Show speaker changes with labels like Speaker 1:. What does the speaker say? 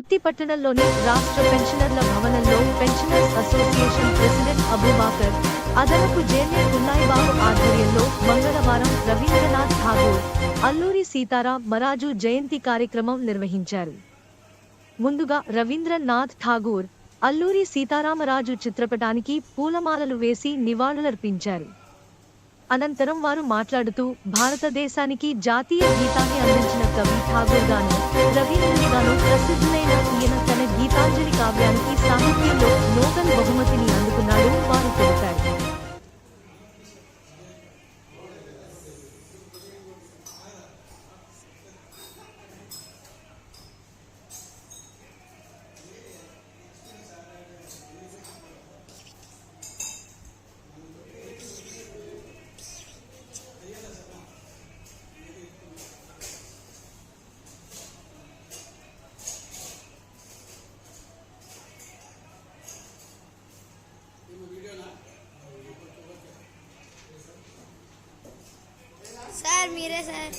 Speaker 1: గుత్తి పట్టణంలోని రాష్ట్ర పెన్షనర్ల భవనంలో పెన్షనర్స్ అసోసియేషన్ ప్రెసిడెంట్ అబూబాకర్, అదనపు జేఎన్ఏ పున్నాయిబాబు ఆధ్వర్యంలో మంగళవారం రవీంద్రనాథ్ ఠాగూర్, అల్లూరి సీతారామరాజు జయంతి కార్యక్రమం నిర్వహించారు. ముందుగా రవీంద్రనాథ్ ఠాగూర్, అల్లూరి సీతారామరాజు చిత్రపటానికి పూలమాలలు వేసి నివాళులర్పించారు. అనంతరం వారు మాట్లాడుతూ భారతదేశానికి జాతీయ గీతాన్ని అందించిన కవి ఠాగూర్ గాను, రవీంద్రునిగాను ప్రసిద్ధులైన ఈయన తన గీతాంజలి కావ్యానికి సాహిత్యంలో నోబెల్ బహుమతిని అందుకున్నాడు వారు తెలిపారు.
Speaker 2: సార్ మీరే సార్.